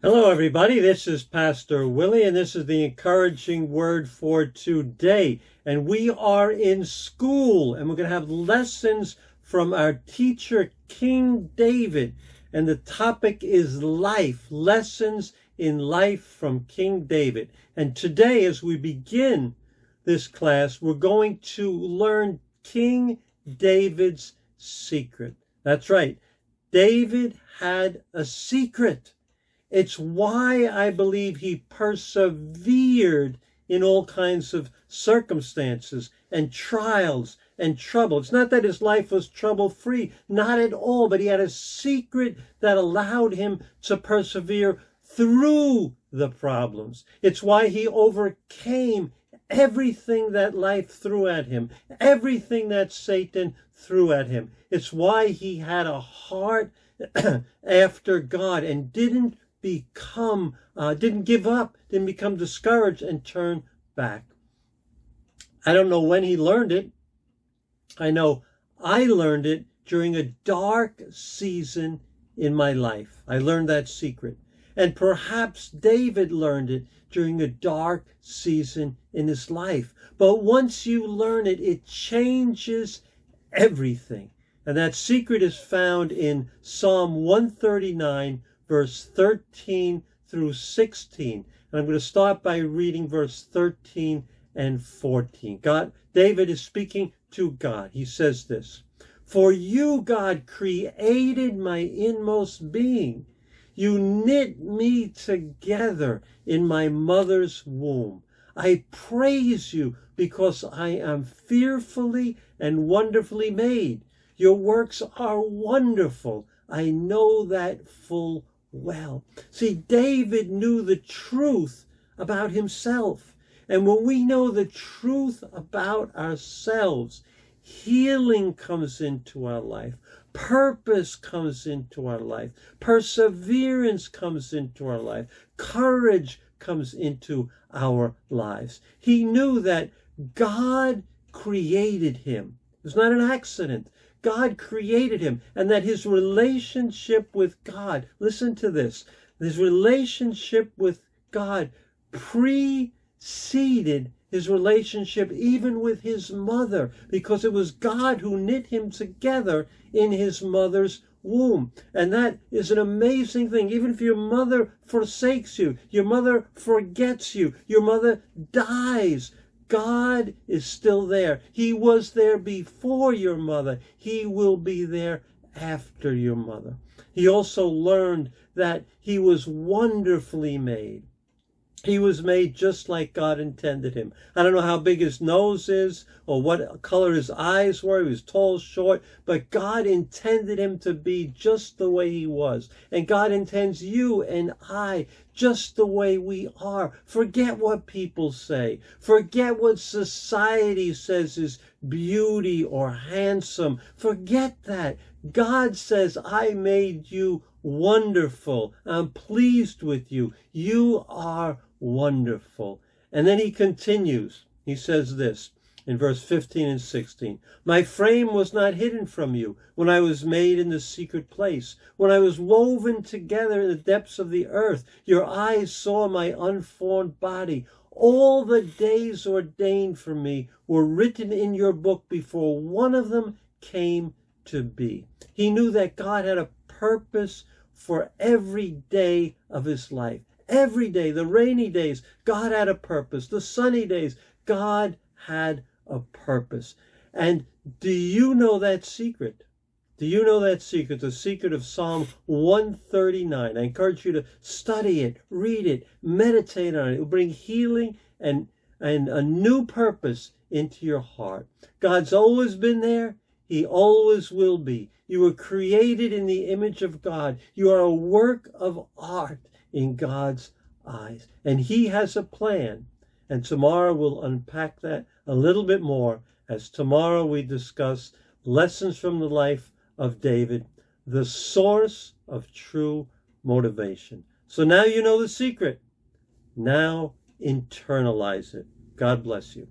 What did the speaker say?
Hello, everybody. This is Pastor Willie, and this is the encouraging word for today. And we are in school, and we're going to have lessons from our teacher, King David. And the topic is life, lessons in life from King David. And today, as we begin this class, we're going to learn King David's secret. That's right. David had a secret. It's why I believe he persevered in all kinds of circumstances and trials and trouble. It's not that his life was trouble-free, not at all, but he had a secret that allowed him to persevere through the problems. It's why he overcame everything that life threw at him, everything that Satan threw at him. It's why he had a heart after God and didn't give up, didn't become discouraged and turn back. I don't know when he learned it. I know I learned it during a dark season in my life. I learned that secret. And perhaps David learned it during a dark season in his life. But once you learn it, it changes everything. And that secret is found in Psalm 139, verse 13 through 16. And I'm going to start by reading verse 13 and 14. David is speaking to God. He says this: "For you, God, created my inmost being. You knit me together in my mother's womb. I praise you because I am fearfully and wonderfully made. Your works are wonderful. I know that full well." See, David knew the truth about himself. And when we know the truth about ourselves, healing comes into our life. Purpose comes into our life. Perseverance comes into our life. Courage comes into our lives. He knew that God created him. It was not an accident. God created him, and that his relationship with God, listen to this, his relationship with God preceded his relationship even with his mother, because it was God who knit him together in his mother's womb. And that is an amazing thing. Even if your mother forsakes you, your mother forgets you, your mother dies, God is still there. He was there before your mother. He will be there after your mother. He also learned that he was wonderfully made. He was made just like God intended him. I don't know how big his nose is or what color his eyes were. He was tall, short, but God intended him to be just the way he was. And God intends you and I just the way we are. Forget what people say. Forget what society says is beauty or handsome. Forget that. God says, I made you wonderful. I'm pleased with you. You are wonderful. And then he continues. He says this in verse 15 and 16. "My frame was not hidden from you when I was made in the secret place. When I was woven together in the depths of the earth, your eyes saw my unformed body. All the days ordained for me were written in your book before one of them came to be." He knew that God had a purpose for every day of his life. Every day, the rainy days, God had a purpose. The sunny days, God had a purpose. And do you know that secret? Do you know that secret? The secret of Psalm 139. I encourage you to study it, read it, meditate on it. It will bring healing and a new purpose into your heart. God's always been there. He always will be. You were created in the image of God. You are a work of art in God's eyes. And he has a plan. And tomorrow we'll unpack that a little bit more, as tomorrow we discuss lessons from the life of David, the source of true motivation. So now you know the secret. Now internalize it. God bless you.